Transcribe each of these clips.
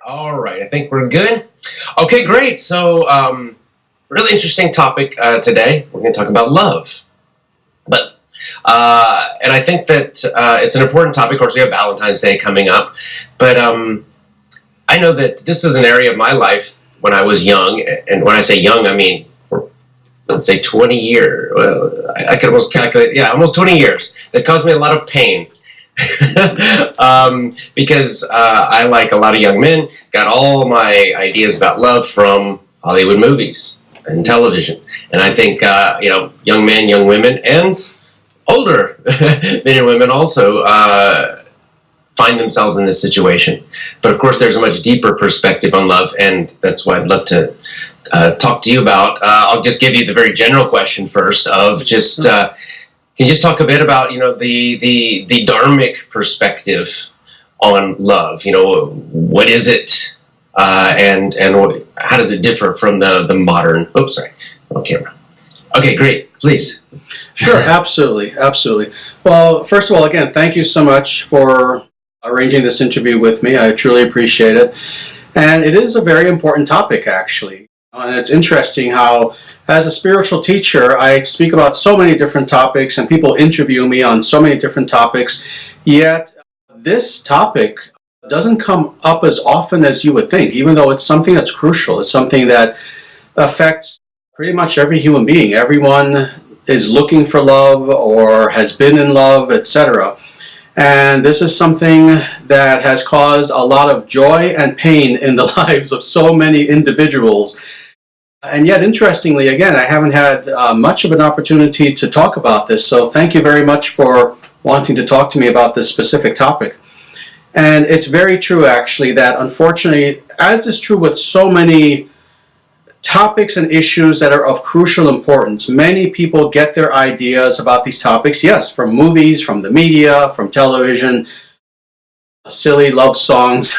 All right, I think we're good. Okay, great. So, really interesting topic today. We're going to talk about love. But, and I think that it's an important topic. Of course, we have Valentine's Day coming up. But I know that this is an area of my life when I was young. And when I say young, I mean, let's say 20 years. Well, I could almost calculate, almost 20 years. That caused me a lot of pain. Because I, like a lot of young men, got all my ideas about love from Hollywood movies and television. And I think, young men, young women, and older men and women also find themselves in this situation. But of course, there's a much deeper perspective on love, and that's what I'd love to talk to you about. I'll just give you the very general question first of just... Can you just talk a bit about, the dharmic perspective on love? What is it, and how does it differ from the modern? Oops, sorry, on camera. Okay, great. Please. Sure, absolutely. Well, first of all, again, thank you so much for arranging this interview with me. I truly appreciate it, and it is a very important topic, actually. And it's interesting how, as a spiritual teacher, I speak about so many different topics and people interview me on so many different topics, yet this topic doesn't come up as often as you would think, even though it's something that's crucial. It's something that affects pretty much every human being. Everyone is looking for love or has been in love, etc. And this is something that has caused a lot of joy and pain in the lives of so many individuals. And yet, interestingly, again, I haven't had much of an opportunity to talk about this, so thank you very much for wanting to talk to me about this specific topic. And it's very true, actually, that unfortunately, as is true with so many topics and issues that are of crucial importance, many people get their ideas about these topics, yes, from movies, from the media, from television, silly love songs,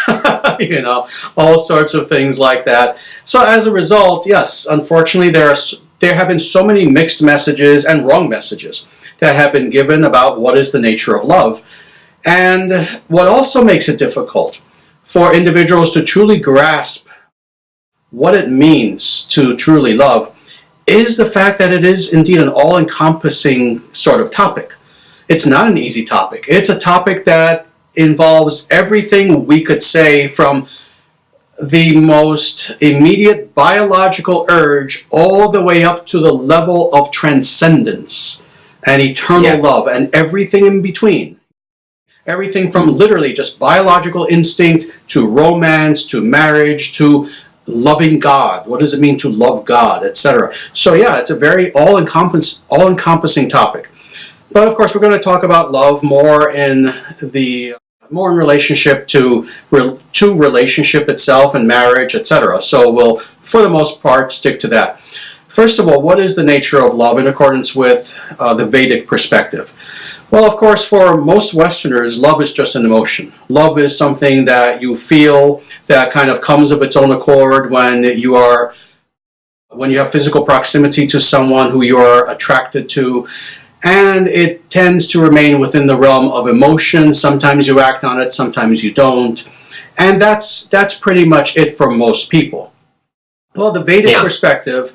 all sorts of things like that. So as a result, yes, unfortunately, there have been so many mixed messages and wrong messages that have been given about what is the nature of love. And what also makes it difficult for individuals to truly grasp what it means to truly love is the fact that it is indeed an all-encompassing sort of topic. It's not an easy topic. It's a topic that involves everything we could say from the most immediate biological urge all the way up to the level of transcendence and eternal love and everything in between. Everything from literally just biological instinct to romance to marriage to loving God. What does it mean to love God, etc.? So it's a very all-encompassing topic. But of course, we're going to talk about love more in relationship to relationship itself and marriage, etc. So we'll, for the most part, stick to that. First of all, what is the nature of love in accordance with the Vedic perspective? Well, of course, for most Westerners, love is just an emotion. Love is something that you feel that kind of comes of its own accord when you have physical proximity to someone who you are attracted to. And it tends to remain within the realm of emotion. Sometimes you act on it, sometimes you don't. And that's pretty much it for most people. Well, the Vedic perspective,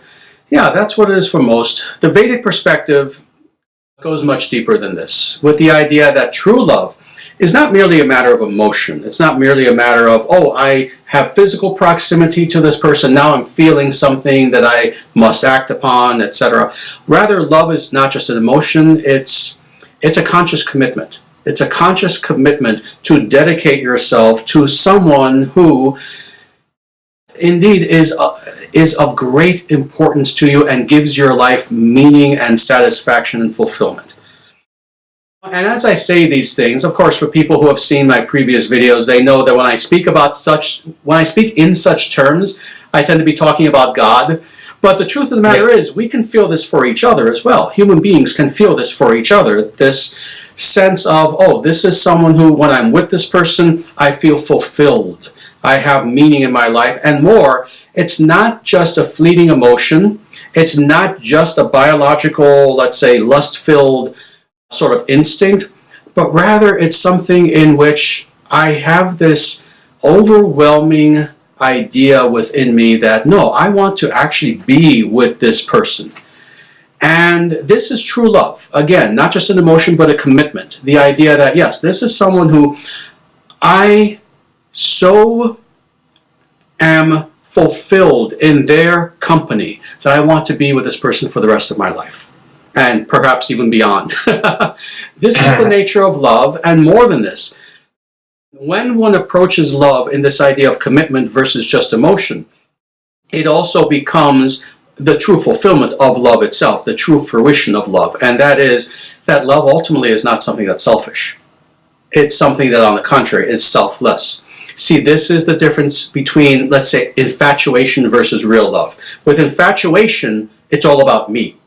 that's what it is for most. The Vedic perspective goes much deeper than this, with the idea that true love is not merely a matter of emotion. It's not merely a matter of, I have physical proximity to this person, now I'm feeling something that I must act upon, etc. Rather, love is not just an emotion, it's a conscious commitment. It's a conscious commitment to dedicate yourself to someone who indeed is of great importance to you and gives your life meaning and satisfaction and fulfillment. And as I say these things, of course, for people who have seen my previous videos, they know that when I speak in such terms, I tend to be talking about God. But the truth of the matter is, we can feel this for each other as well. Human beings can feel this for each other. This sense of, this is someone who, when I'm with this person, I feel fulfilled. I have meaning in my life. And more, it's not just a fleeting emotion. It's not just a biological, let's say, lust-filled sort of instinct, but rather it's something in which I have this overwhelming idea within me that, no, I want to actually be with this person. And this is true love. Again, not just an emotion, but a commitment. The idea that, yes, this is someone who I so am fulfilled in their company that I want to be with this person for the rest of my life, and perhaps even beyond. This is the nature of love, and more than this. When one approaches love in this idea of commitment versus just emotion, it also becomes the true fulfillment of love itself, the true fruition of love. And that is that love ultimately is not something that's selfish. It's something that, on the contrary, is selfless. See, this is the difference between, let's say, infatuation versus real love. With infatuation, it's all about me.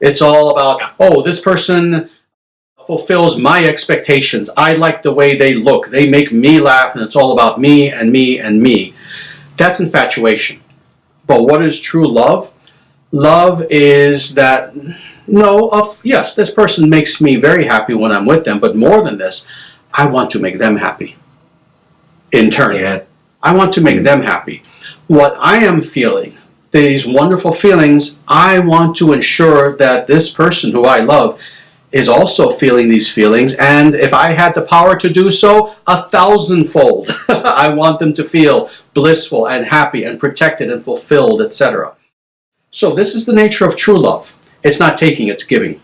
It's all about, oh, this person fulfills my expectations. I like the way they look. They make me laugh, and it's all about me and me and me. That's infatuation. But what is true love? Love is that, yes, this person makes me very happy when I'm with them, but more than this, I want to make them happy. In turn, I want to make them happy. What I am feeling, these wonderful feelings, I want to ensure that this person who I love is also feeling these feelings, and if I had the power to do so, 1,000-fold. I want them to feel blissful and happy and protected and fulfilled, etc. So this is the nature of true love. It's not taking, it's giving.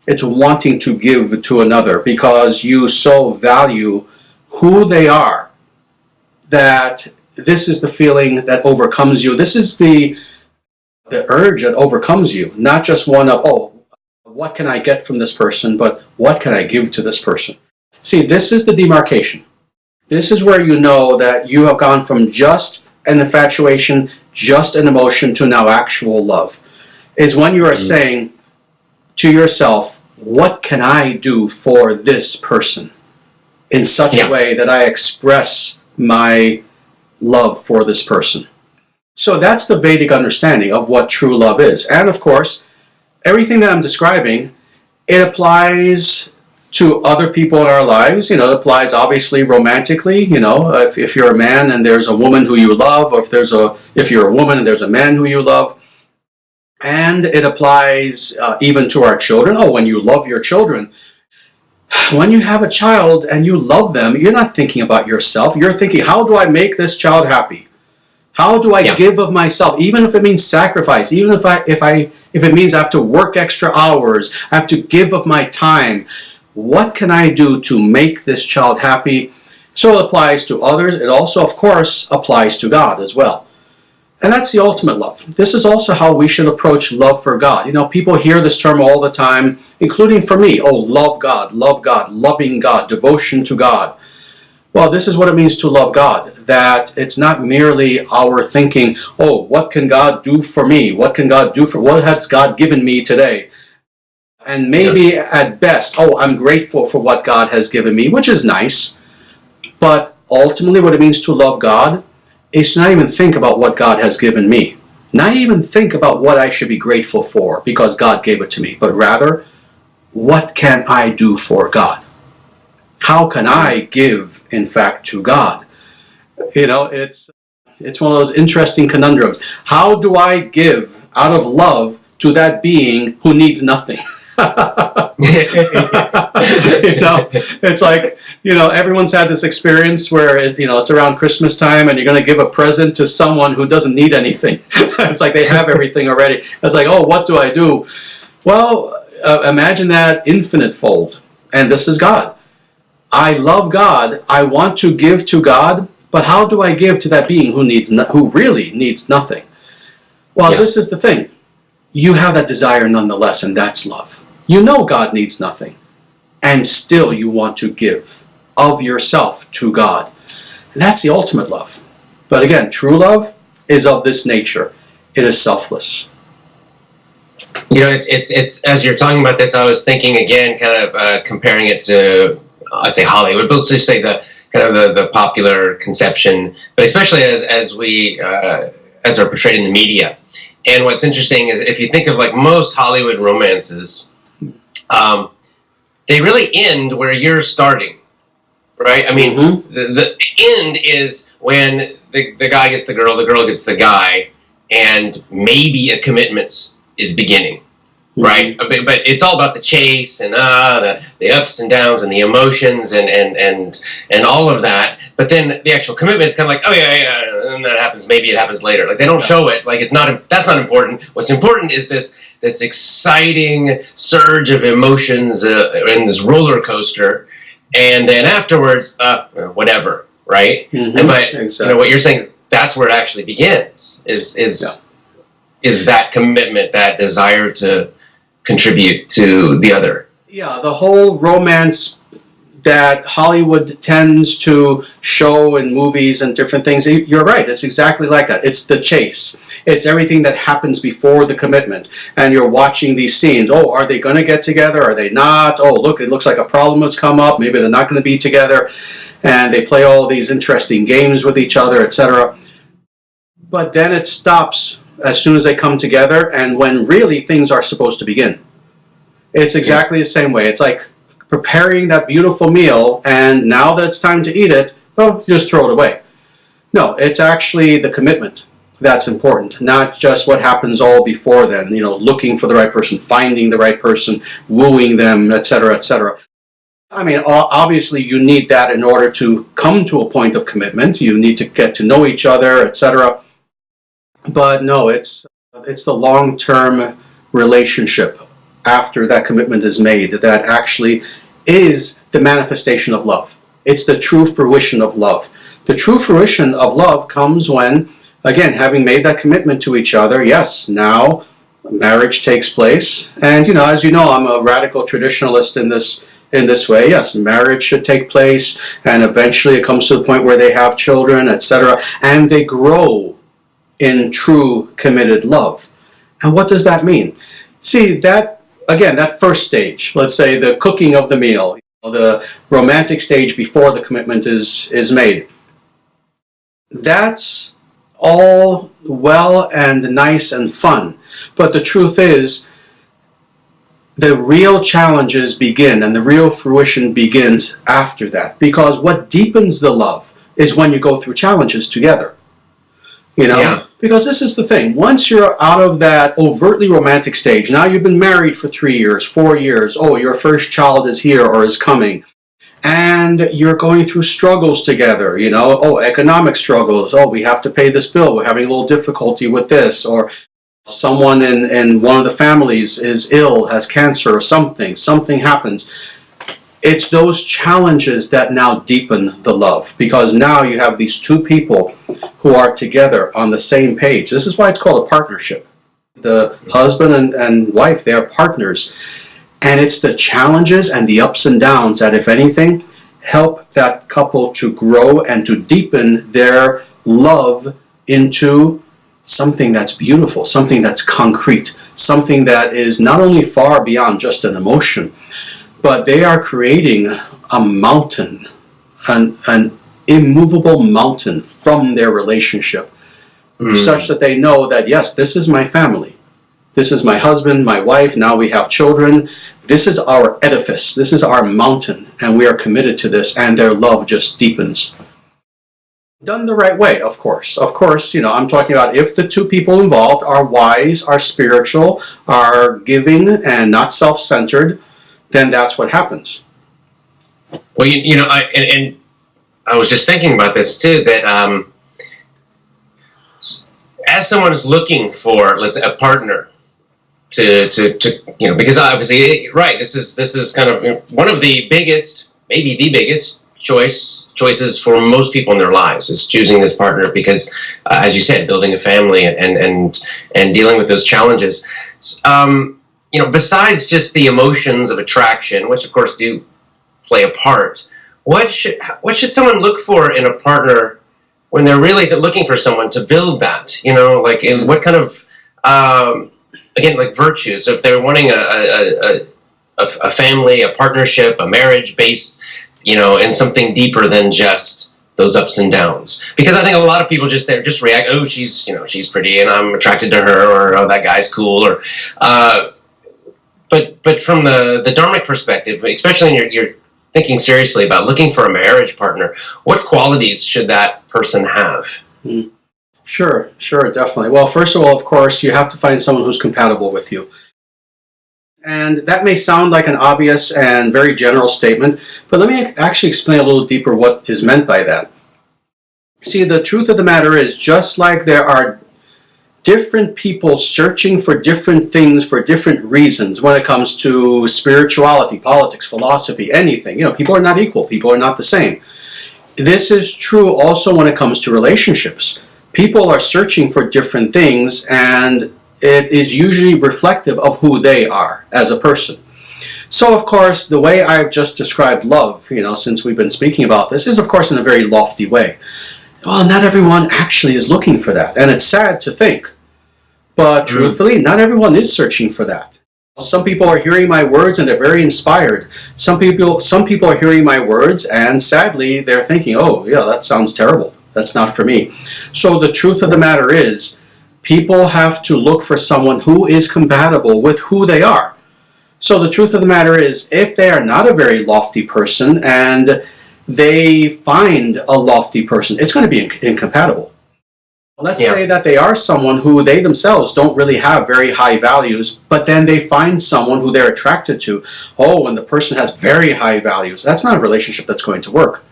It's wanting to give to another because you so value who they are that this is the feeling that overcomes you. This is the urge that overcomes you, not just one of, oh, what can I get from this person, but what can I give to this person? See, this is the demarcation. This is where you know that you have gone from just an infatuation, just an emotion, to now actual love. Is when you are saying to yourself, what can I do for this person in such a way that I express my love for this person? So that's the Vedic understanding of what true love is. And of course, everything that I'm describing, it applies to other people in our lives. It applies obviously romantically. If you're a man and there's a woman who you love, or if you're a woman and there's a man who you love. And it applies even to our children. Oh, when you love your children, when you have a child and you love them, you're not thinking about yourself. You're thinking, how do I make this child happy? How do I give of myself, even if it means sacrifice, even if it means I have to work extra hours, I have to give of my time. What can I do to make this child happy? So it applies to others. It also, of course, applies to God as well. And that's the ultimate love. This is also how we should approach love for God. People hear this term all the time, including for me. Oh, love God, loving God, devotion to God. Well, this is what it means to love God, that it's not merely our thinking, oh, what can God do for me? What has God given me today? And maybe at best, oh, I'm grateful for what God has given me, which is nice. But ultimately what it means to love God is to not even think about what God has given me. Not even think about what I should be grateful for because God gave it to me, but rather, what can I do for God? How can I give, in fact, to God? It's one of those interesting conundrums. How do I give out of love to that being who needs nothing? It's like, everyone's had this experience where it's around Christmas time and you're going to give a present to someone who doesn't need anything. It's like they have everything already. It's like, oh, what do I do? Well, imagine that infinite fold. And this is God. I love God. I want to give to God, but how do I give to that being who really needs nothing? Well, this is the thing. You have that desire nonetheless, and that's love. You know God needs nothing, and still you want to give of yourself to God. And that's the ultimate love. But again, true love is of this nature. It is selfless. It's as you're talking about this, I was thinking again, kind of comparing it to, I say Hollywood, but let's just say the kind of the popular conception, but especially as are portrayed in the media. And what's interesting is if you think of like most Hollywood romances, they really end where you're starting, right? I mean, the end is when the guy gets the girl gets the guy, and maybe a commitment is beginning, right? But it's all about the chase and the ups and downs and the emotions and all of that. But then the actual commitment is kind of like, oh yeah, and that happens. Maybe it happens later. Like they don't show it. Like it's not. That's not important. What's important is this exciting surge of emotions in this roller coaster, and then afterwards, whatever, right? But exactly. What you're saying is that's where it actually begins. Is that commitment, that desire to contribute to the other? Yeah, the whole romance that Hollywood tends to show in movies and different things, you're right, it's exactly like that. It's the chase. It's everything that happens before the commitment. And you're watching these scenes. Oh, are they going to get together? Are they not? Oh, look, it looks like a problem has come up. Maybe they're not going to be together. And they play all these interesting games with each other, etc. But then it stops as soon as they come together and when really things are supposed to begin. It's exactly the same way. It's like preparing that beautiful meal, and now that it's time to eat it, well, just throw it away. No, it's actually the commitment that's important, not just what happens all before then, looking for the right person, finding the right person, wooing them, etc., etc. I mean, obviously you need that in order to come to a point of commitment. You need to get to know each other, etc. But no, it's the long-term relationship after that commitment is made that actually is the manifestation of love. It's the true fruition of love. The true fruition of love comes when, again, having made that commitment to each other, yes, now marriage takes place. And, as you know, I'm a radical traditionalist in this way. Yes, marriage should take place, and eventually it comes to the point where they have children, etc., and they grow in true committed love. And what does that mean? See, that first stage, let's say the cooking of the meal, the romantic stage before the commitment is made, that's all well and nice and fun. But the truth is, the real challenges begin and the real fruition begins after that. Because what deepens the love is when you go through challenges together. Because this is the thing. Once you're out of that overtly romantic stage, now you've been married for 3 years, 4 years, oh, your first child is here or is coming, and you're going through struggles together, economic struggles, oh, we have to pay this bill, we're having a little difficulty with this, or someone in one of the families is ill, has cancer or something happens. It's those challenges that now deepen the love, because now you have these two people who are together on the same page. This is why it's called a partnership. The husband and wife, they are partners. And it's the challenges and the ups and downs that, if anything, help that couple to grow and to deepen their love into something that's beautiful, something that's concrete, something that is not only far beyond just an emotion, but they are creating a mountain, an immovable mountain from their relationship, such that they know that, yes, this is my family. This is my husband, my wife, now we have children. This is our edifice. This is our mountain, and we are committed to this, and their love just deepens. Done the right way, of course. Of course, I'm talking about if the two people involved are wise, are spiritual, are giving, and not self-centered, then that's what happens. Well, I was just thinking about this too, that as someone is looking for, let's say, a partner to because obviously, right, this is kind of one of the biggest, maybe the biggest choices for most people in their lives is choosing this partner because, as you said, building a family and dealing with those challenges. Besides just the emotions of attraction, which of course do play a part, what should someone look for in a partner when they're really looking for someone to build that? In what kind of again, like virtues. So if they're wanting a family, a partnership, a marriage based, in something deeper than just those ups and downs. Because I think a lot of people just react, oh, she's pretty and I'm attracted to her, or oh, that guy's cool, or but from the Dharmic perspective, especially in your thinking seriously about looking for a marriage partner, what qualities should that person have? Sure, definitely. Well, first of all, of course, you have to find someone who's compatible with you. And that may sound like an obvious and very general statement, but let me actually explain a little deeper what is meant by that. See, the truth of the matter is, just like there are different people searching for different things for different reasons when it comes to spirituality, politics, philosophy, anything. People are not equal. People are not the same. This is true also when it comes to relationships. People are searching for different things, and it is usually reflective of who they are as a person. So, of course, the way I've just described love, since we've been speaking about this, is, of course, in a very lofty way. Well, not everyone actually is looking for that, and it's sad to think. But truthfully, not everyone is searching for that. Some people are hearing my words and they're very inspired. Some people are hearing my words and sadly they're thinking, oh, yeah, that sounds terrible. That's not for me. So the truth of the matter is, people have to look for someone who is compatible with who they are. So the truth of the matter is, if they are not a very lofty person and they find a lofty person, it's going to be incompatible. Let's say that they are someone who they themselves don't really have very high values, but then they find someone who they're attracted to. Oh, and the person has very high values. That's not a relationship that's going to work.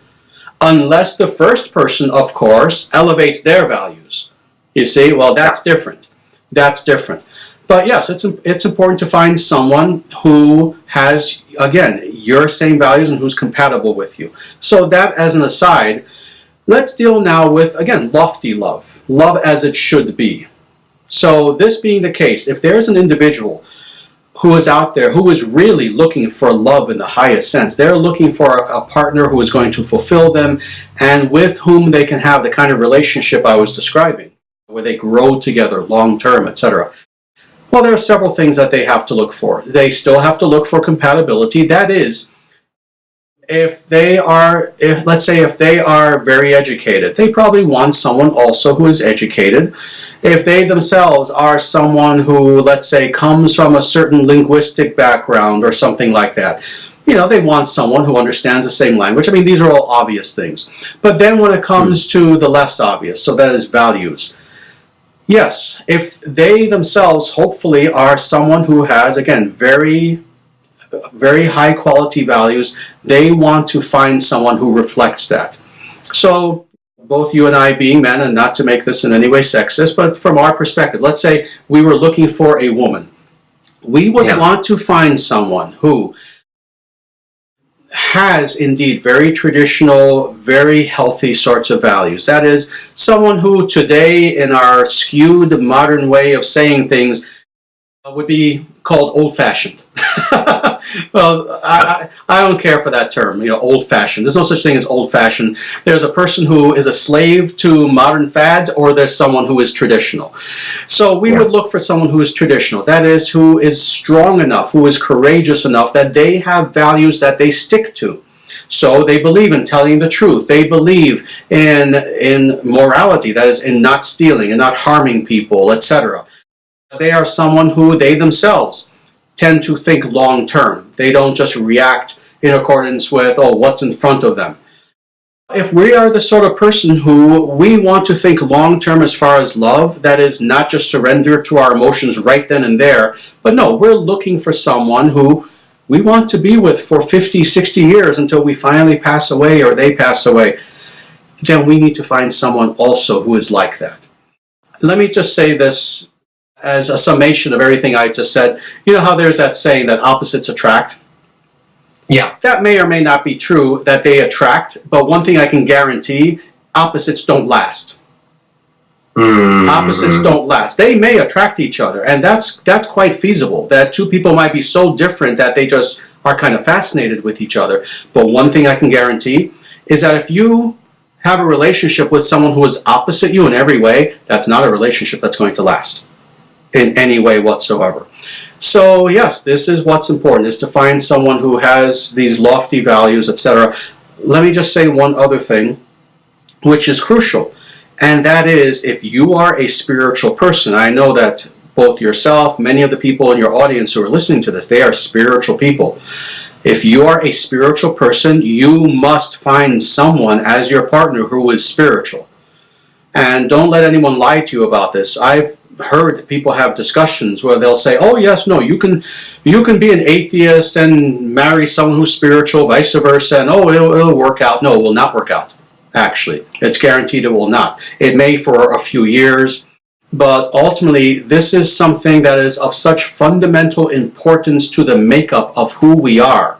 Unless the first person, of course, elevates their values. You see, well, that's different. That's different. But yes, it's important to find someone who has, again, your same values and who's compatible with you. So that as an aside, let's deal now with, again, lofty love. Love as it should be. So this being the case, if there's an individual who is out there who is really looking for love in the highest sense, they're looking for a partner who is going to fulfill them and with whom they can have the kind of relationship I was describing, where they grow together long term, etc. Well, there are several things that they have to look for. They still have to look for compatibility. That is, let's say if they are very educated, they probably want someone also who is educated. If they themselves are someone who, let's say, comes from a certain linguistic background or something like that, they want someone who understands the same language. I mean, these are all obvious things. But then when it comes to the less obvious, so that is values. Yes, if they themselves hopefully are someone who has, again, very high quality values, they want to find someone who reflects that. So both you and I being men, and not to make this in any way sexist, but from our perspective, let's say we were looking for a woman. We would want to find someone who has indeed very traditional, very healthy sorts of values. That is, someone who today in our skewed modern way of saying things would be called old-fashioned. Well, I don't care for that term, old-fashioned. There's no such thing as old-fashioned. There's a person who is a slave to modern fads, or there's someone who is traditional. So we would look for someone who is traditional. That is, who is strong enough, who is courageous enough, that they have values that they stick to. So they believe in telling the truth. They believe in morality, that is, in not stealing and not harming people, etc. They are someone who they themselves tend to think long term. They don't just react in accordance with, what's in front of them. If we are the sort of person who we want to think long term as far as love, that is not just surrender to our emotions right then and there, but no, we're looking for someone who we want to be with for 50, 60 years until we finally pass away or they pass away, then we need to find someone also who is like that. Let me just say this as a summation of everything I just said. You know how there's that saying that opposites attract? Yeah. That may or may not be true, that they attract, but one thing I can guarantee, opposites don't last. Opposites don't last. They may attract each other, and that's quite feasible, that two people might be so different that they just are kind of fascinated with each other. But one thing I can guarantee is that if you have a relationship with someone who is opposite you in every way, that's not a relationship that's going to last in any way whatsoever. So yes, this is what's important, is to find someone who has these lofty values, etc. Let me just say one other thing, which is crucial, and that is, if you are a spiritual person, I know that both yourself, many of the people in your audience who are listening to this, they are spiritual people. If you are a spiritual person, you must find someone as your partner who is spiritual. And don't let anyone lie to you about this. I've heard people have discussions where they'll say, oh yes, no, you can be an atheist and marry someone who's spiritual, vice versa, and oh, it'll work out. No, it will not work out, actually. It's guaranteed it will not. It may for a few years, but ultimately this is something that is of such fundamental importance to the makeup of who we are,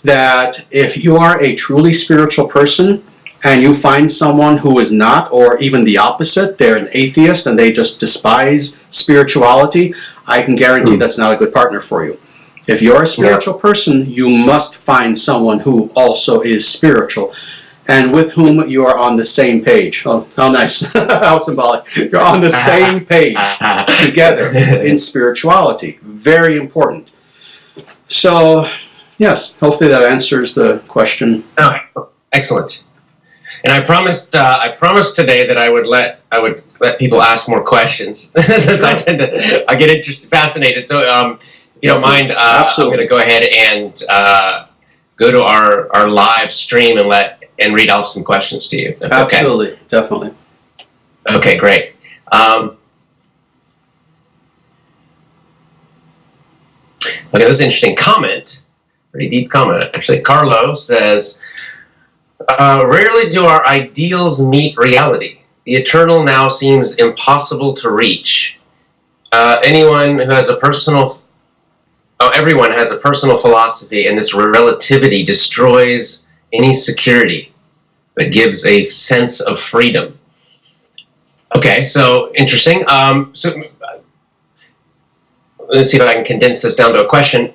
that if you are a truly spiritual person, and you find someone who is not, or even the opposite, they're an atheist and they just despise spirituality, I can guarantee that's not a good partner for you. If you're a spiritual person, you must find someone who also is spiritual and with whom you are on the same page. Oh, how nice. How symbolic. You're on the same page together in spirituality. Very important. So, yes, hopefully that answers the question. Oh, excellent. And I promised today that I would let people ask more questions since I get interested, fascinated. So if you don't mind, I'm going to go ahead and go to our live stream and read out some questions to you. That's absolutely, okay. Definitely. Okay, great. Okay, this is an interesting comment. Pretty deep comment, actually. Carlo says, rarely do our ideals meet reality. The eternal now seems impossible to reach. Everyone has a personal philosophy, and this relativity destroys any security, but gives a sense of freedom. Okay, so interesting. So let's see if I can condense this down to a question.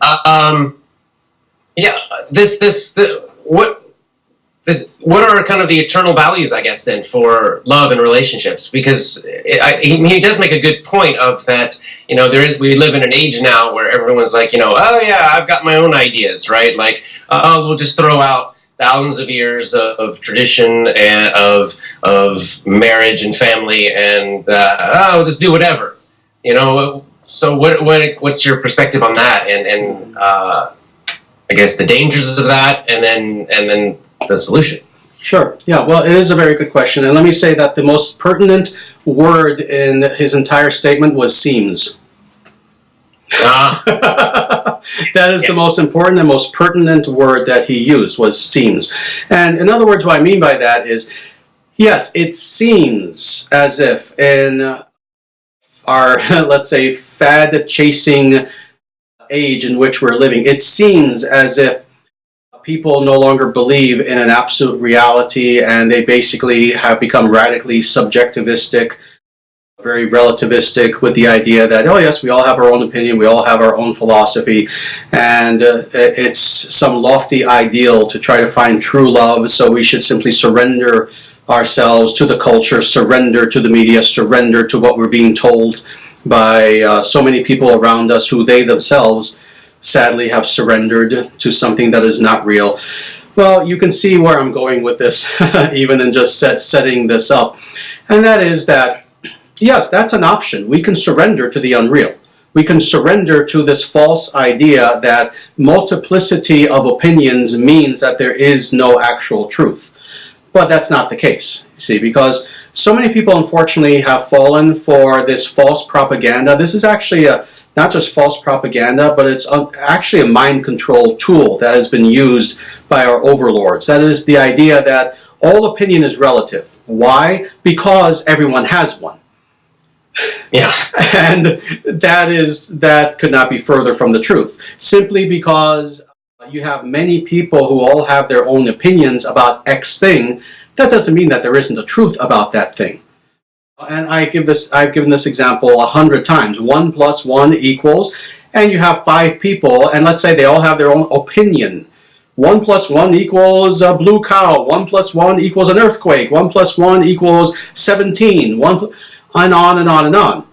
What are kind of the eternal values, I guess, then, for love and relationships? Because he does make a good point of that, we live in an age now where everyone's like, oh yeah, I've got my own ideas, right? Like, we'll just throw out thousands of years of tradition and of marriage and family, and we'll just do whatever, So what's your perspective on that? And I guess the dangers of that, and then the solution. Sure. Yeah, well, it is a very good question. And let me say that the most pertinent word in his entire statement was seems. That is the most important and most pertinent word that he used was seems. And in other words, what I mean by that is, yes, it seems as if in our, let's say, fad-chasing age in which we're living, it seems as if people no longer believe in an absolute reality, and they basically have become radically subjectivistic, very relativistic, with the idea that, oh yes, we all have our own opinion, we all have our own philosophy, and it's some lofty ideal to try to find true love, so we should simply surrender ourselves to the culture, surrender to the media, surrender to what we're being told by so many people around us who they themselves sadly have surrendered to something that is not real. Well, you can see where I'm going with this, even in just setting this up. And that is that, yes, that's an option. We can surrender to the unreal. We can surrender to this false idea that multiplicity of opinions means that there is no actual truth. But that's not the case, you see, because so many people, unfortunately, have fallen for this false propaganda. This is actually not just false propaganda, but it's actually a mind control tool that has been used by our overlords. That is the idea that all opinion is relative. Why? Because everyone has one. Yeah. And that could not be further from the truth. Simply because you have many people who all have their own opinions about X thing, that doesn't mean that there isn't a truth about that thing. And I've given this example 100 times. 1 + 1 equals, and you have 5 people, and let's say they all have their own opinion. 1 + 1 equals a blue cow. 1 + 1 equals an earthquake. 1 + 1 equals 17. And on and on and on.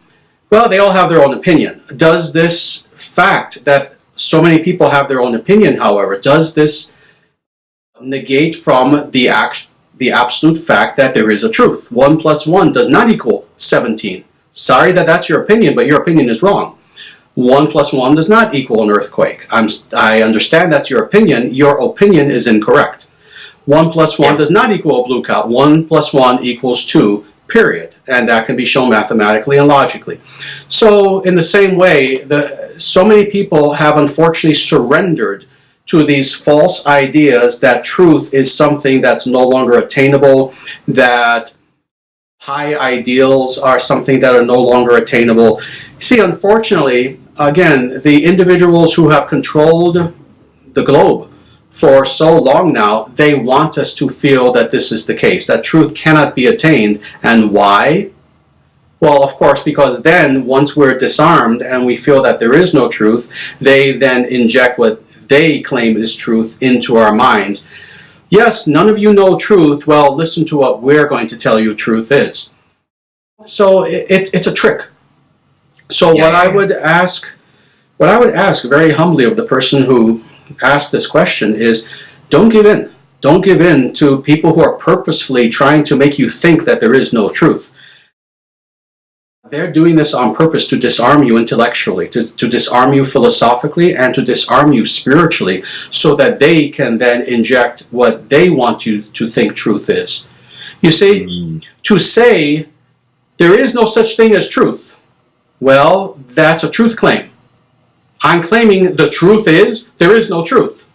Well, they all have their own opinion. Does this fact that so many people have their own opinion, however, does this negate from the absolute fact that there is a truth? 1 + 1 does not equal 17. Sorry that that's your opinion, but your opinion is wrong. 1 plus 1 does not equal an earthquake. I understand that's your opinion. Your opinion is incorrect. 1 plus 1 does not equal a blue cow. 1 plus 1 equals 2, period. And that can be shown mathematically and logically. So in the same way, so many people have unfortunately surrendered to these false ideas that truth is something that's no longer attainable, that high ideals are something that are no longer attainable. See, unfortunately, again, the individuals who have controlled the globe for so long now, they want us to feel that this is the case, that truth cannot be attained. And why? Well, of course, because then once we're disarmed and we feel that there is no truth, they then inject what they claim is truth into our minds. Yes, none of you know truth. Well, listen to what we're going to tell you truth is. So it's a trick. So what I would ask very humbly of the person who asked this question is, don't give in. Don't give in to people who are purposefully trying to make you think that there is no truth. They're doing this on purpose to disarm you intellectually, to disarm you philosophically, and to disarm you spiritually, so that they can then inject what they want you to think truth is. You see, to say there is no such thing as truth, well, that's a truth claim. I'm claiming the truth is there is no truth.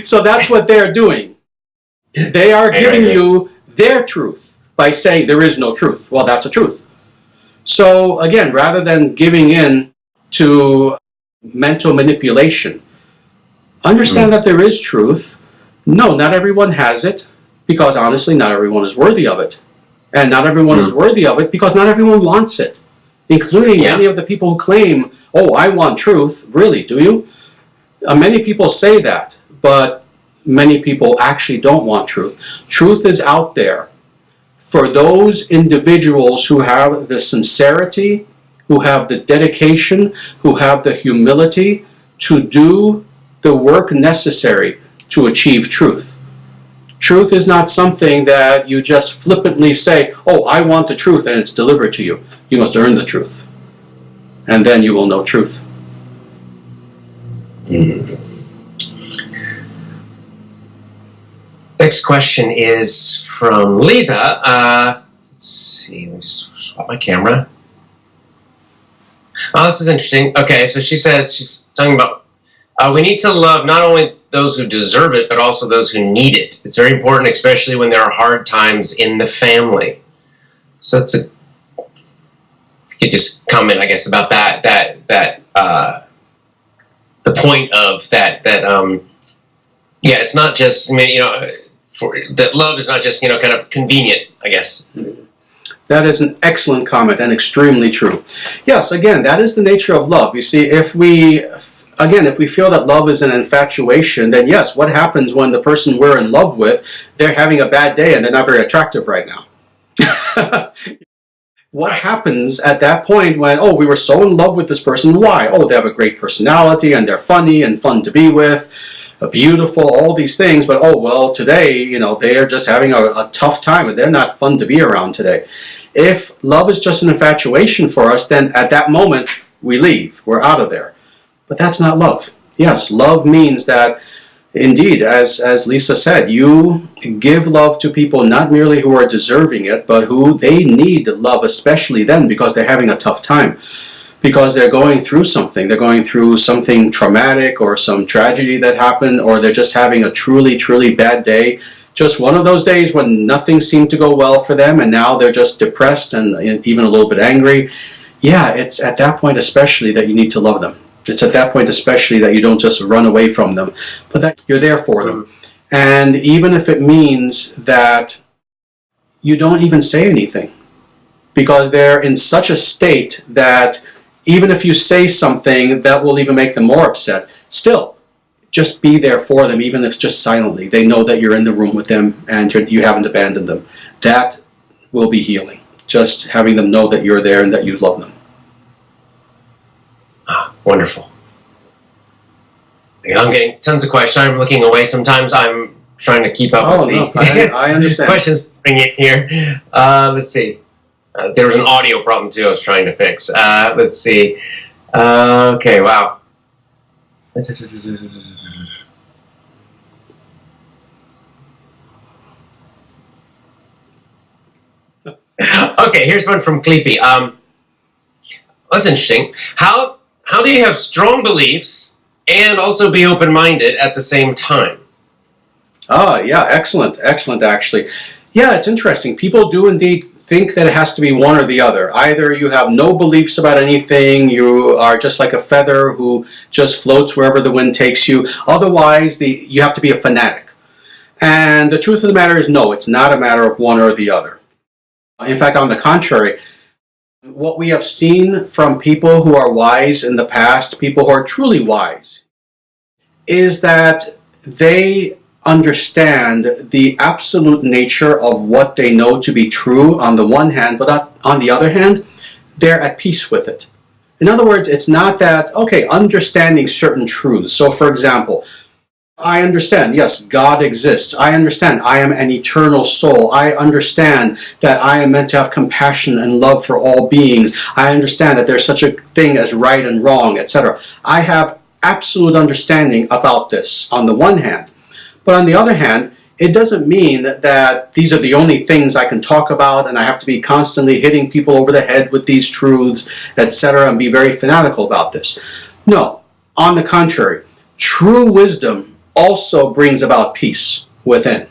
So that's what they're doing. They are giving you their truth by saying there is no truth. Well, that's a truth. So again, rather than giving in to mental manipulation, understand that there is truth. No, not everyone has it, because honestly, not everyone is worthy of it. And not everyone is worthy of it because not everyone wants it, including many of the people who claim, oh, I want truth. Really, do you? Many people say that, but many people actually don't want truth. Truth is out there for those individuals who have the sincerity, who have the dedication, who have the humility to do the work necessary to achieve truth. Truth is not something that you just flippantly say, oh, I want the truth, and it's delivered to you. You must earn the truth. And then you will know truth. Next question is from Lisa. Let's see, let me just swap my camera. Oh, this is interesting. Okay, so she says, she's talking about, we need to love not only those who deserve it, but also those who need it. It's very important, especially when there are hard times in the family. So it's you could just comment, I guess, about the point of that, it's not just, that love is not just, kind of convenient, I guess. That is an excellent comment and extremely true. Yes, again, that is the nature of love. You see, if we feel that love is an infatuation, then yes, what happens when the person we're in love with, they're having a bad day and they're not very attractive right now? What happens at that point when, oh, we were so in love with this person? Why? Oh, they have a great personality and they're funny and fun to be with, beautiful, all these things, but oh, well, today, they are just having a tough time and they're not fun to be around today. If love is just an infatuation for us, then at that moment, we leave. We're out of there. But that's not love. Yes, love means that, indeed, as Lisa said, you give love to people not merely who are deserving it, but who they need love, especially then, because they're having a tough time. Because they're going through something. They're going through something traumatic or some tragedy that happened, or they're just having a truly, truly bad day. Just one of those days when nothing seemed to go well for them, and now they're just depressed and even a little bit angry. Yeah, it's at that point especially that you need to love them. It's at that point especially that you don't just run away from them, but that you're there for them. And even if it means that you don't even say anything, because they're in such a state that even if you say something, that will even make them more upset. Still, just be there for them, even if just silently. They know that you're in the room with them and you haven't abandoned them. That will be healing. Just having them know that you're there and that you love them. Wonderful. I'm getting tons of questions. I'm looking away. Sometimes I'm trying to keep up with the I understand. questions bring it here. Let's see. There was an audio problem too I was trying to fix. Let's see. Okay, wow. Okay, here's one from Cleefy. That's interesting. How do you have strong beliefs and also be open-minded at the same time? Oh, yeah, excellent, excellent, actually. Yeah, it's interesting. People do indeed think that it has to be one or the other. Either you have no beliefs about anything, you are just like a feather who just floats wherever the wind takes you. Otherwise, you have to be a fanatic. And the truth of the matter is, no, it's not a matter of one or the other. In fact, on the contrary, what we have seen from people who are wise in the past, people who are truly wise, is that they understand the absolute nature of what they know to be true on the one hand, but on the other hand, they're at peace with it. In other words, it's not that, okay, understanding certain truths. So, for example, I understand, yes, God exists. I understand I am an eternal soul. I understand that I am meant to have compassion and love for all beings. I understand that there's such a thing as right and wrong, etc. I have absolute understanding about this on the one hand. But on the other hand, it doesn't mean that these are the only things I can talk about and I have to be constantly hitting people over the head with these truths, etc., and be very fanatical about this. No, on the contrary, true wisdom also brings about peace within,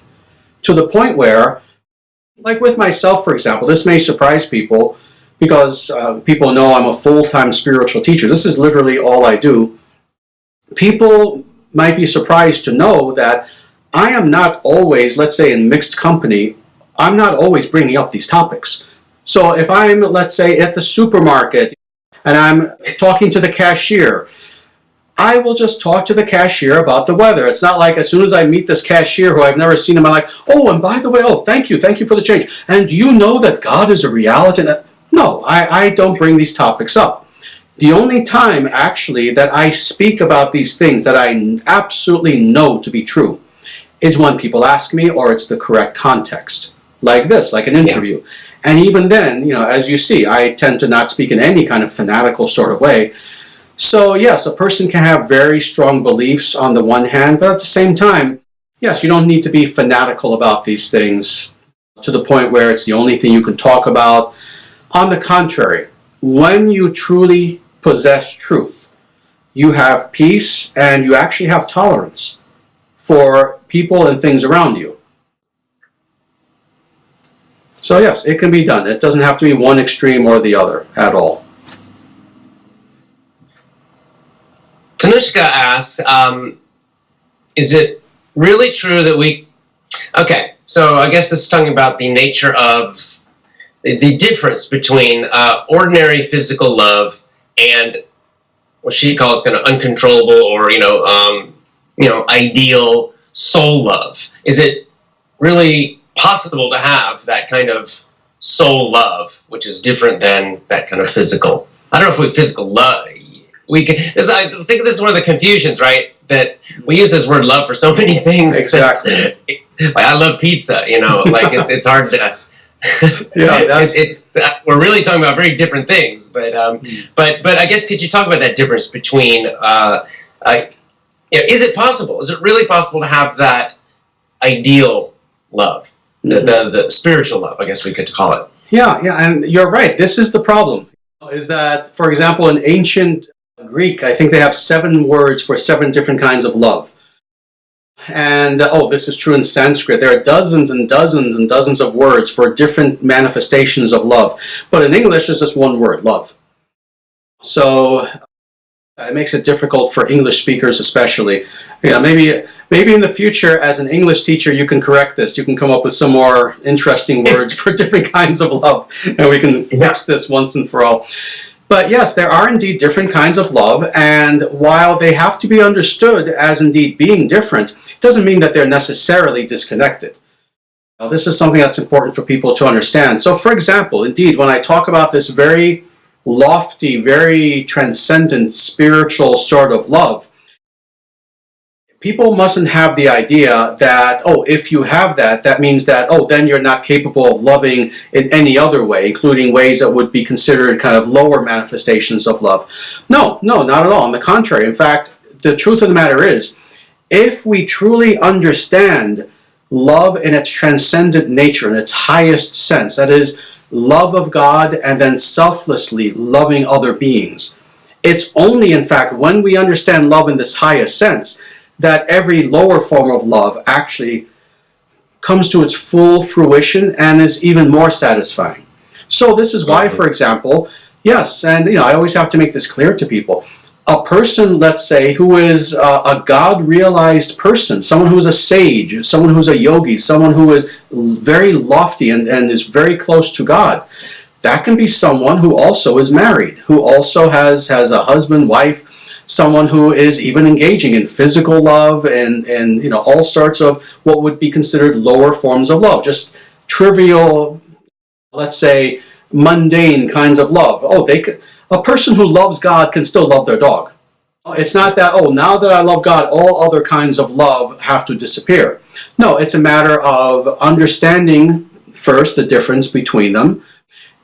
to the point where, like with myself, for example, this may surprise people because people know I'm a full-time spiritual teacher. This is literally all I do. People might be surprised to know that I am not always, let's say in mixed company, I'm not always bringing up these topics. So if I'm, let's say, at the supermarket and I'm talking to the cashier, I will just talk to the cashier about the weather. It's not like as soon as I meet this cashier who I've never seen him, I'm like, oh, and by the way, oh, thank you for the change. And do you know that God is a reality? No, I don't bring these topics up. The only time, actually, that I speak about these things that I absolutely know to be true is when people ask me or it's the correct context. Like this, like an interview. Yeah. And even then, as you see, I tend to not speak in any kind of fanatical sort of way. So yes, a person can have very strong beliefs on the one hand, but at the same time, yes, you don't need to be fanatical about these things to the point where it's the only thing you can talk about. On the contrary, when you truly possess truth, you have peace and you actually have tolerance for people and things around you. So yes, it can be done. It doesn't have to be one extreme or the other at all. Tanushka asks, is it really true that okay, so I guess this is talking about the nature of the difference between ordinary physical love and what she calls kind of uncontrollable or, ideal soul love. Is it really possible to have that kind of soul love, which is different than that kind of physical? I don't know if physical love... I think this is one of the confusions, right? That we use this word love for so many things. Exactly. Like I love pizza, like it's hard to. Yeah, we're really talking about very different things, but I guess could you talk about that difference between? Is it possible? Is it really possible to have that ideal love, the spiritual love? I guess we could call it. Yeah, and you're right. This is the problem. Is that, for example, in ancient Greek, I think they have 7 words for 7 different kinds of love. And, this is true in Sanskrit. There are dozens and dozens and dozens of words for different manifestations of love. But in English, there's just one word, love. So it makes it difficult for English speakers especially. Maybe in the future, as an English teacher, you can correct this. You can come up with some more interesting words for different kinds of love, and we can fix this once and for all. But yes, there are indeed different kinds of love, and while they have to be understood as indeed being different, it doesn't mean that they're necessarily disconnected. Now, this is something that's important for people to understand. So, for example, indeed, when I talk about this very lofty, very transcendent, spiritual sort of love, people mustn't have the idea that, oh, if you have that, that means that, oh, then you're not capable of loving in any other way, including ways that would be considered kind of lower manifestations of love. No, not at all. On the contrary. In fact, the truth of the matter is, if we truly understand love in its transcendent nature, in its highest sense, that is, love of God and then selflessly loving other beings, it's only, in fact, when we understand love in this highest sense that every lower form of love actually comes to its full fruition and is even more satisfying. So this is why, for example, yes, and I always have to make this clear to people, a person, let's say, who is a God-realized person, someone who is a sage, someone who's a yogi, someone who is very lofty and is very close to God, that can be someone who also is married, who also has a husband, wife, someone who is even engaging in physical love and all sorts of what would be considered lower forms of love, just trivial, let's say, mundane kinds of love. Oh, a person who loves God can still love their dog. It's not that, oh, now that I love God, all other kinds of love have to disappear. No, it's a matter of understanding first the difference between them,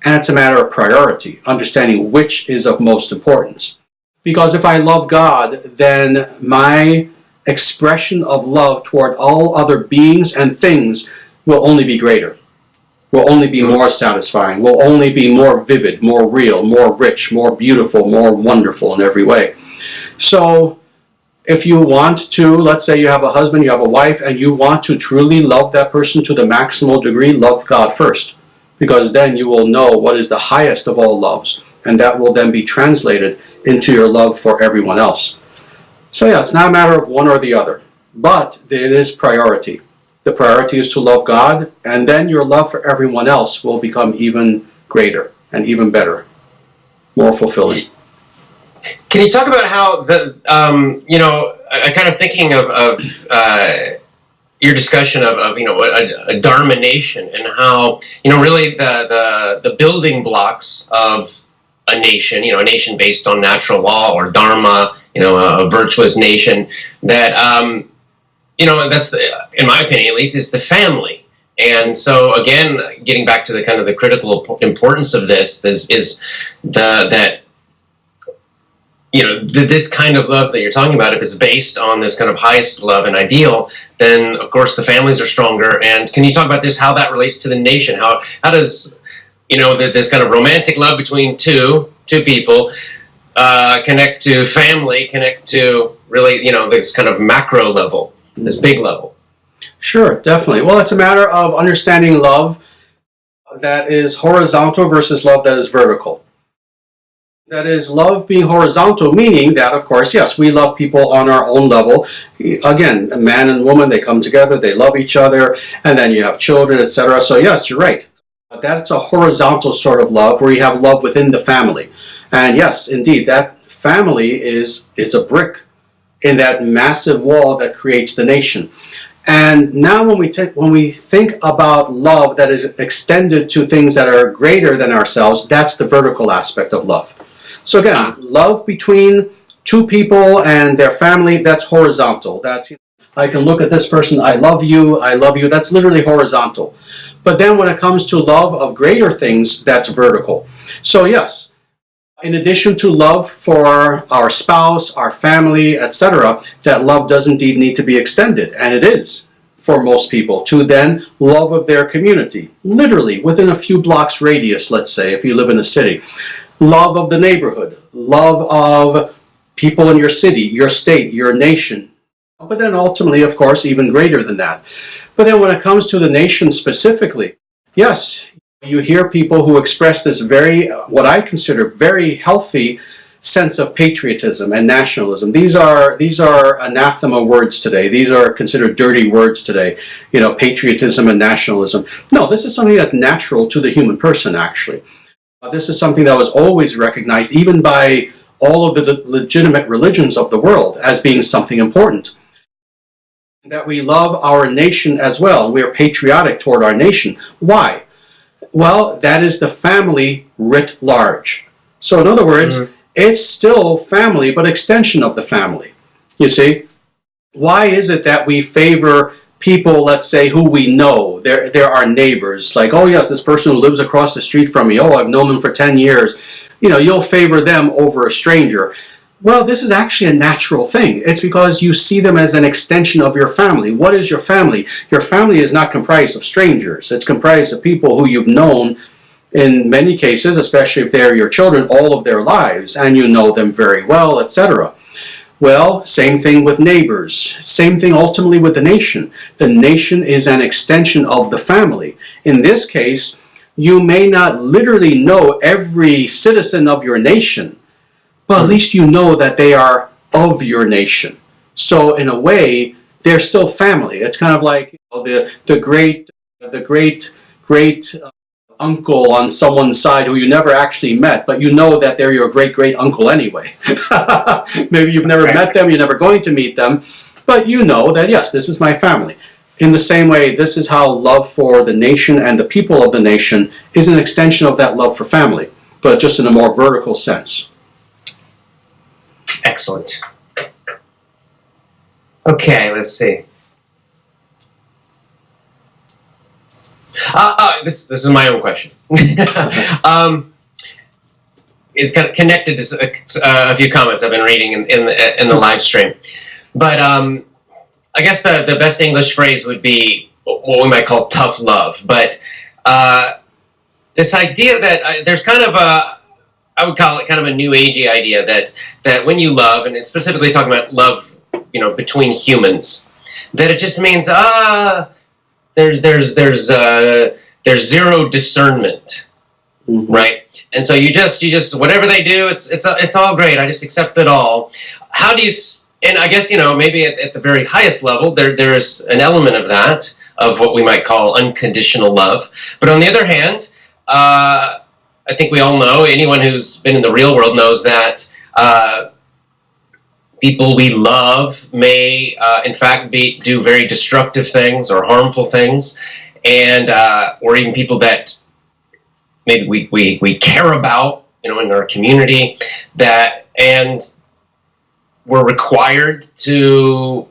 and it's a matter of priority, understanding which is of most importance. Because if I love God, then my expression of love toward all other beings and things will only be greater, will only be more satisfying, will only be more vivid, more real, more rich, more beautiful, more wonderful in every way. So if you want to, let's say you have a husband, you have a wife, and you want to truly love that person to the maximal degree, love God first. Because then you will know what is the highest of all loves, and that will then be translated into your love for everyone else. So yeah, it's not a matter of one or the other, but it is priority. The priority is to love God, and then your love for everyone else will become even greater and even better, more fulfilling. Can you talk about how I kind of thinking of your discussion of a Dharma nation and how really the building blocks of a nation, a nation based on natural law or Dharma, a virtuous nation that that's in my opinion at least is the family. And so again, getting back to the kind of the critical importance of this is that this kind of love that you're talking about, if it's based on this kind of highest love and ideal, then of course the families are stronger. And can you talk about this, how that relates to the nation? How does this kind of romantic love between two people connect to family, connect to really this kind of macro level, this big level? Sure, definitely. Well, it's a matter of understanding love that is horizontal versus love that is vertical. That is, love being horizontal, meaning that, of course, yes, we love people on our own level. Again, a man and woman, they come together, they love each other, and then you have children, etc. So yes, you're right. But that's a horizontal sort of love where you have love within the family. And yes, indeed, that family is a brick in that massive wall that creates the nation. And now when we think about love that is extended to things that are greater than ourselves, that's the vertical aspect of love. So again, love between two people and their family, that's horizontal. That's, I can look at this person, I love you, that's literally horizontal. But then when it comes to love of greater things, that's vertical. So yes, in addition to love for our spouse, our family, etc., that love does indeed need to be extended, and it is for most people, to then love of their community, literally within a few blocks radius, let's say, if you live in a city. Love of the neighborhood, love of people in your city, your state, your nation. But then ultimately, of course, even greater than that. But then when it comes to the nation specifically, yes, you hear people who express this what I consider very healthy sense of patriotism and nationalism. These are anathema words today. These are considered dirty words today, patriotism and nationalism. No, this is something that's natural to the human person, actually. This is something that was always recognized, even by all of the legitimate religions of the world, as being something important. That we love our nation as well. We are patriotic toward our nation. Why? Well, that is the family writ large. So in other words, it's still family, but extension of the family. You see? why is it that we favor people, let's say, who we know? They're our neighbors. Like, oh yes, this person who lives across the street from me, oh, I've known them for 10 years. You'll favor them over a stranger. Well, this is actually a natural thing. It's because you see them as an extension of your family. What is your family? Your family is not comprised of strangers. It's comprised of people who you've known, in many cases, especially if they're your children, all of their lives, and you know them very well, etc. Well, same thing with neighbors. Same thing ultimately with the nation. The nation is an extension of the family. In this case, you may not literally know every citizen of your nation, but at least you know that they are of your nation. So in a way, they're still family. It's kind of like the great uncle on someone's side who you never actually met, but you know that they're your great uncle anyway. Maybe you've never met them, you're never going to meet them, but you know that yes, this is my family. In the same way, this is how love for the nation and the people of the nation is an extension of that love for family, but just in a more vertical sense. Excellent. Okay, let's see. This is my own question. It's kind of connected to a few comments I've been reading in the live stream. But I guess the best English phrase would be what we might call tough love. But this idea that there's kind of I would call it kind of a new agey idea that when you love, and it's specifically talking about love, between humans, that it just means there's zero discernment, right? And so you just whatever they do, it's all great. I just accept it all. How do you? And I guess maybe at the very highest level, there's an element of that, of what we might call unconditional love. But on the other hand, I think we all know, anyone who's been in the real world knows that people we love may, in fact, do very destructive things or harmful things, and or even people that maybe we care about, in our community, and we're required to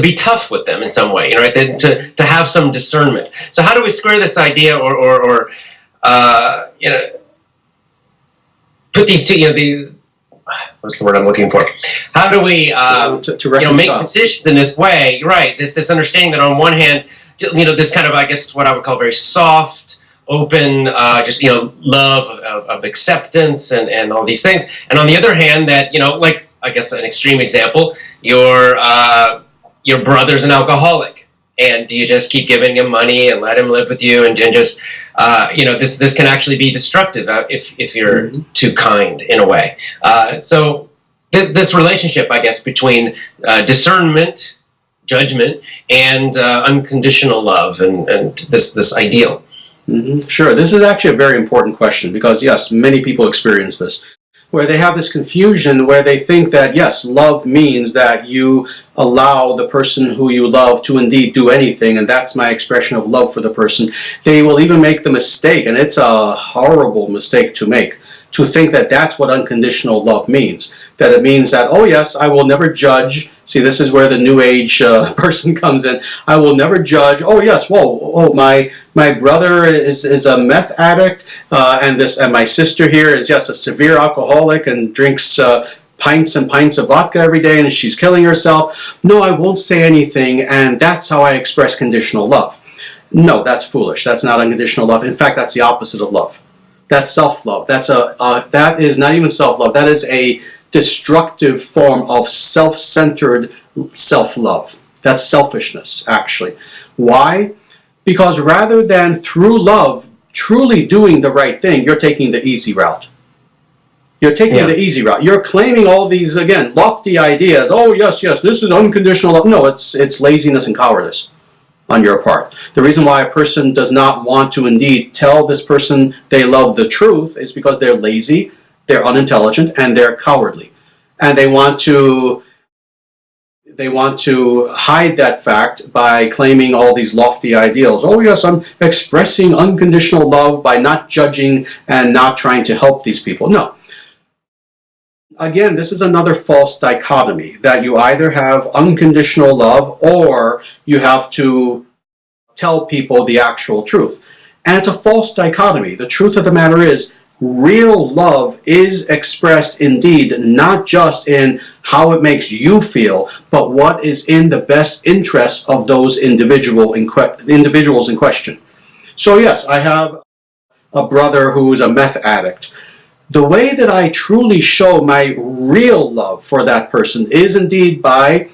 be tough with them in some way, right? To have some discernment. So how do we square this idea, or put these two, what's the word I'm looking for? How do we, make decisions in this way? You're right. This understanding that on one hand, this kind of, I guess, what I would call very soft, open, love of acceptance and all these things. And on the other hand, that, like, I guess an extreme example, your brother's an alcoholic, and do you just keep giving him money and let him live with you, and just, this can actually be destructive if you're too kind in a way. So this relationship, I guess, between discernment, judgment, and unconditional love, and this ideal. Mm-hmm. Sure. This is actually a very important question because, yes, many people experience this, where they have this confusion where they think that, yes, love means that you allow the person who you love to indeed do anything, and that's my expression of love for the person. They will even make the mistake, and it's a horrible mistake to make, to think that that's what unconditional love means. That it means that, oh yes, I will never judge. See, this is where the New Age person comes in. I will never judge. Oh yes, my brother is a meth addict, and my sister here is, yes, a severe alcoholic and drinks pints and pints of vodka every day, and she's killing herself. No, I won't say anything, and that's how I express conditional love. No, that's foolish. That's not unconditional love. In fact, that's the opposite of love. That's self-love. That is not even self-love. That is a destructive form of self-centered self-love. That's selfishness, actually. Why? Because rather than through love truly doing the right thing, you're taking the easy route. You're taking the easy route. You're claiming all these, again, lofty ideas. Oh, yes, this is unconditional love. No, it's laziness and cowardice on your part. The reason why a person does not want to indeed tell this person they love the truth is because they're lazy, they're unintelligent, and they're cowardly. And they want to hide that fact by claiming all these lofty ideals. Oh yes, I'm expressing unconditional love by not judging and not trying to help these people. No. again, this is another false dichotomy, that you either have unconditional love or you have to tell people the actual truth. And it's a false dichotomy. The truth of the matter is, real love is expressed indeed not just in how it makes you feel, but what is in the best interest of those individuals in question. So yes, I have a brother who's a meth addict. The way that I truly show my real love for that person is indeed by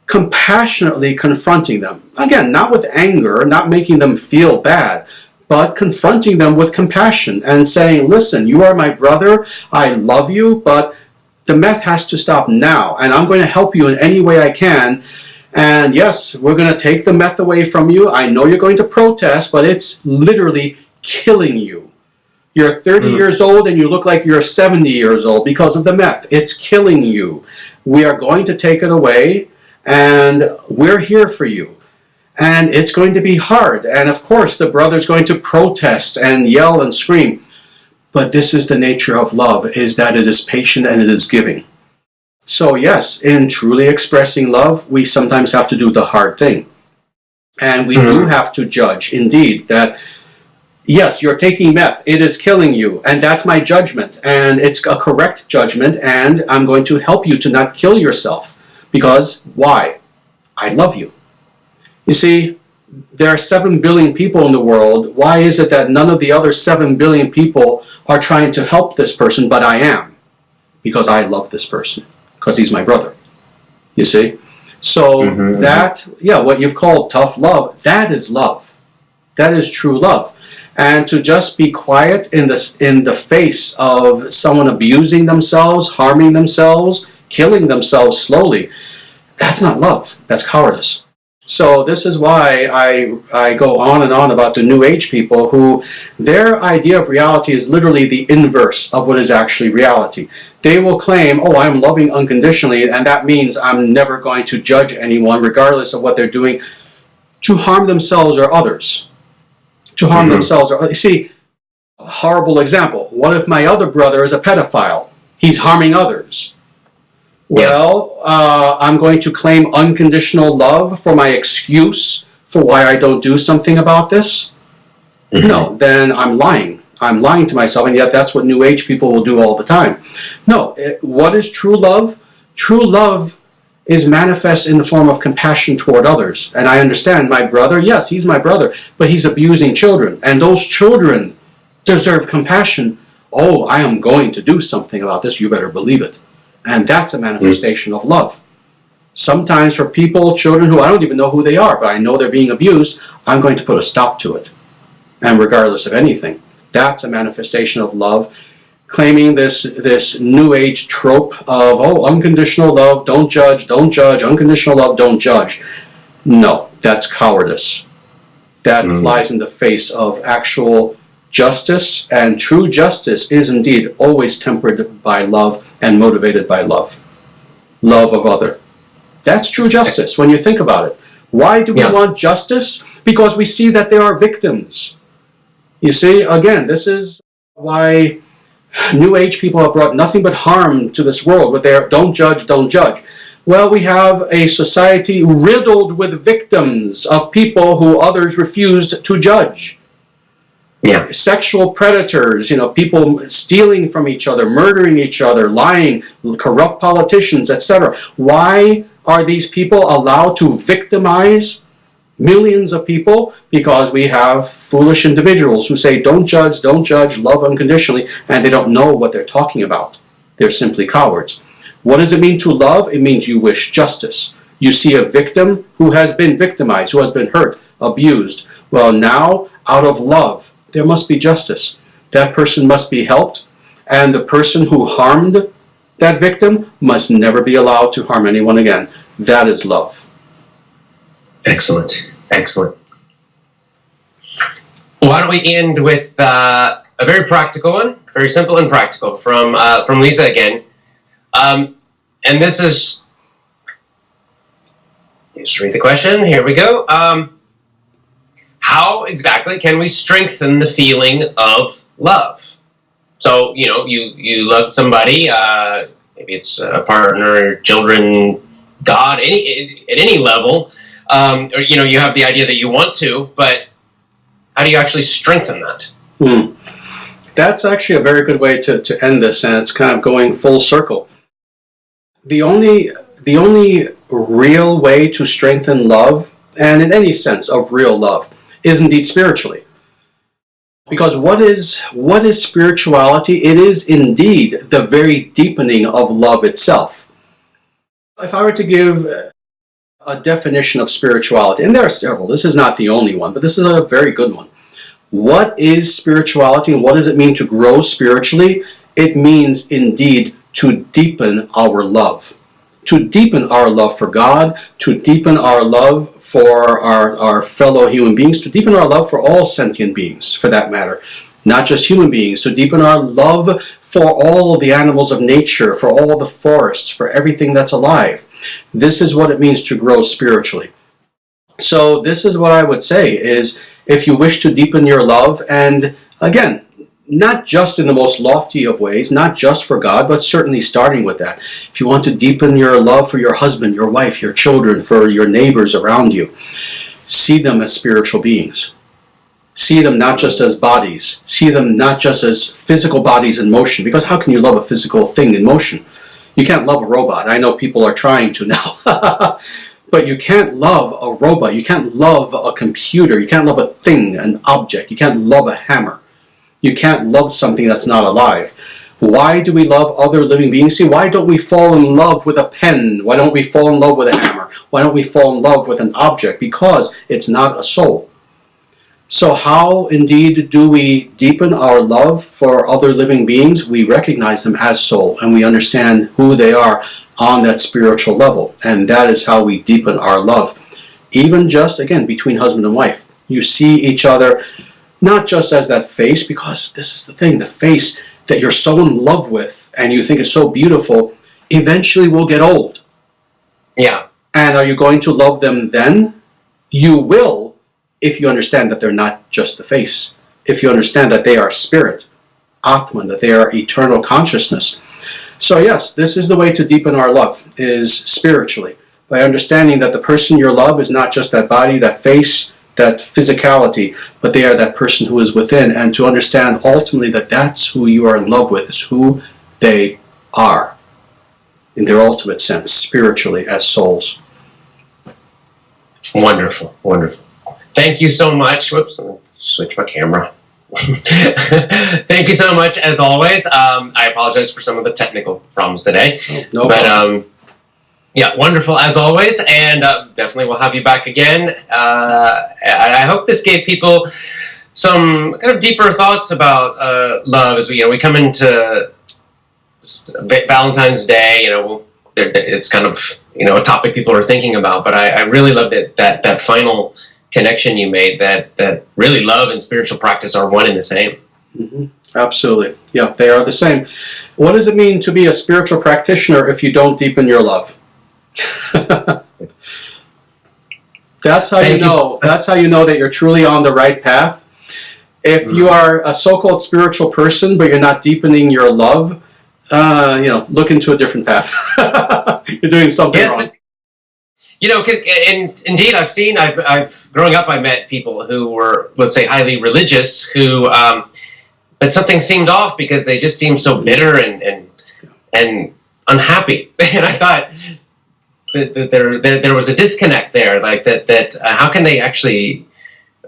compassionately confronting them. Again, not with anger, not making them feel bad, but confronting them with compassion and saying, listen, you are my brother, I love you, but the meth has to stop now, and I'm going to help you in any way I can. And yes, we're going to take the meth away from you. I know you're going to protest, but it's literally killing you. You're 30 years old and you look like you're 70 years old because of the meth. It's killing you. We are going to take it away, and we're here for you. And it's going to be hard. And of course, the brother's going to protest and yell and scream. But this is the nature of love, is that it is patient and it is giving. So yes, in truly expressing love, we sometimes have to do the hard thing. And we do have to judge, indeed, that yes, you're taking meth, it is killing you, and that's my judgment. And it's a correct judgment, and I'm going to help you to not kill yourself. Because, why? I love you. You see, there are 7 billion people in the world. Why is it that none of the other 7 billion people are trying to help this person, but I am? Because I love this person. Because he's my brother. You see? So that, what you've called tough love, that is love. That is true love. And to just be quiet in the face of someone abusing themselves, harming themselves, killing themselves slowly, that's not love. That's cowardice. So this is why I go on and on about the New Age people who, their idea of reality is literally the inverse of what is actually reality. They will claim, oh, I'm loving unconditionally, and that means I'm never going to judge anyone, regardless of what they're doing, to harm themselves or others. To harm themselves or others. See, a horrible example. What if my other brother is a pedophile? He's harming others. Well, I'm going to claim unconditional love for my excuse for why I don't do something about this? No, then I'm lying. I'm lying to myself, and yet that's what New Age people will do all the time. No, what is true love? True love is manifest in the form of compassion toward others. And I understand my brother, yes, he's my brother, but he's abusing children, and those children deserve compassion. Oh, I am going to do something about this, you better believe it. And that's a manifestation of love. Sometimes for people, children who I don't even know who they are, but I know they're being abused, I'm going to put a stop to it. And regardless of anything, that's a manifestation of love. Claiming this New Age trope of, oh, unconditional love, don't judge, unconditional love, don't judge. No, that's cowardice. That flies in the face of actual justice, and true justice is indeed always tempered by love and motivated by love. Love of other. That's true justice when you think about it. Why do we want justice? Because we see that there are victims. You see, again, this is why New Age people have brought nothing but harm to this world with their don't judge, don't judge. Well, we have a society riddled with victims of people who others refused to judge. Yeah. Sexual predators, people stealing from each other, murdering each other, lying, corrupt politicians, etc. Why are these people allowed to victimize millions of people? Because we have foolish individuals who say, don't judge, love unconditionally, and they don't know what they're talking about. They're simply cowards. What does it mean to love? It means you wish justice. You see a victim who has been victimized, who has been hurt, abused. Well, now, out of love, there must be justice. That person must be helped, and the person who harmed that victim must never be allowed to harm anyone again. That is love. Excellent. Excellent. Why don't we end with a very practical one, very simple and practical, from Lisa again. And this is, just read the question. Here we go. How exactly can we strengthen the feeling of love? So, you love somebody, maybe it's a partner, children, God, at any level. Or you have the idea that you want to, but how do you actually strengthen that? That's actually a very good way to end this, and it's kind of going full circle. The only real way to strengthen love, and in any sense of real love, is indeed spiritually. Because what is spirituality? It is indeed the very deepening of love itself. If I were to give a definition of spirituality, and there are several, this is not the only one, but this is a very good one. What is spirituality, and what does it mean to grow spiritually? It means indeed to deepen our love. To deepen our love for God, to deepen our love for our fellow human beings, to deepen our love for all sentient beings, for that matter. Not just human beings, to deepen our love for all of the animals of nature, for all the forests, for everything that's alive. This is what it means to grow spiritually. So this is what I would say is, if you wish to deepen your love, and again, not just in the most lofty of ways, not just for God, but certainly starting with that. If you want to deepen your love for your husband, your wife, your children, for your neighbors around you, see them as spiritual beings. See them not just as bodies. See them not just as physical bodies in motion. Because how can you love a physical thing in motion? You can't love a robot. I know people are trying to now. But you can't love a robot. You can't love a computer. You can't love a thing, an object. You can't love a hammer. You can't love something that's not alive. Why do we love other living beings? See, why don't we fall in love with a pen? Why don't we fall in love with a hammer? Why don't we fall in love with an object? Because it's not a soul. So how indeed do we deepen our love for other living beings? We recognize them as soul, and we understand who they are on that spiritual level. And that is how we deepen our love. Even just, again, between husband and wife. You see each other not just as that face, because this is the thing, the face that you're so in love with and you think is so beautiful, eventually will get old. Yeah. And are you going to love them then? You will, if you understand that they're not just the face. If you understand that they are spirit, Atman, that they are eternal consciousness. So yes, this is the way to deepen our love, is spiritually. By understanding that the person you love is not just that body, that face, that physicality, but they are that person who is within, and to understand ultimately that that's who you are in love with, is who they are, in their ultimate sense, spiritually, as souls. Wonderful, wonderful. Thank you so much. Whoops, let me switch my camera. Thank you so much, as always. I apologize for some of the technical problems today. No problem. Yeah, wonderful as always, and definitely we'll have you back again. I hope this gave people some kind of deeper thoughts about love as we come into Valentine's Day. It's kind of a topic people are thinking about, but I really loved it, that final connection you made, that really love and spiritual practice are one and the same. Mm-hmm. Absolutely, yeah, they are the same. What does it mean to be a spiritual practitioner if you don't deepen your love? That's how you know. That's how you know that you're truly on the right path. If you are a so-called spiritual person, but you're not deepening your love, look into a different path. You're doing something wrong. Because indeed, I've growing up, I met people who were, let's say, highly religious, who, but something seemed off because they just seemed so bitter and unhappy, and I thought that there was a disconnect there, like that how can they actually,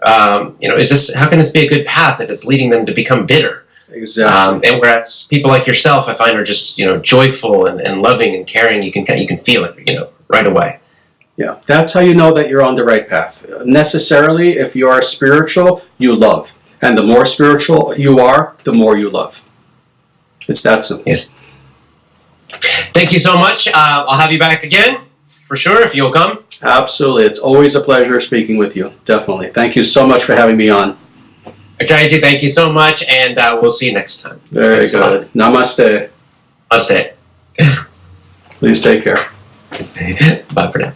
how can this be a good path if it's leading them to become bitter? Exactly. And whereas people like yourself, I find, are just joyful and loving and caring. You can feel it, right away. Yeah, that's how you know that you're on the right path. Necessarily, if you are spiritual, you love, and the more spiritual you are, the more you love. It's that simple. Yes. Thank you so much. I'll have you back again, for sure, if you'll come. Absolutely. It's always a pleasure speaking with you. Definitely. Thank you so much for having me on. Acharyaji, thank you so much, and we'll see you next time. Very good. Namaste. Namaste. Please take care. Bye for now.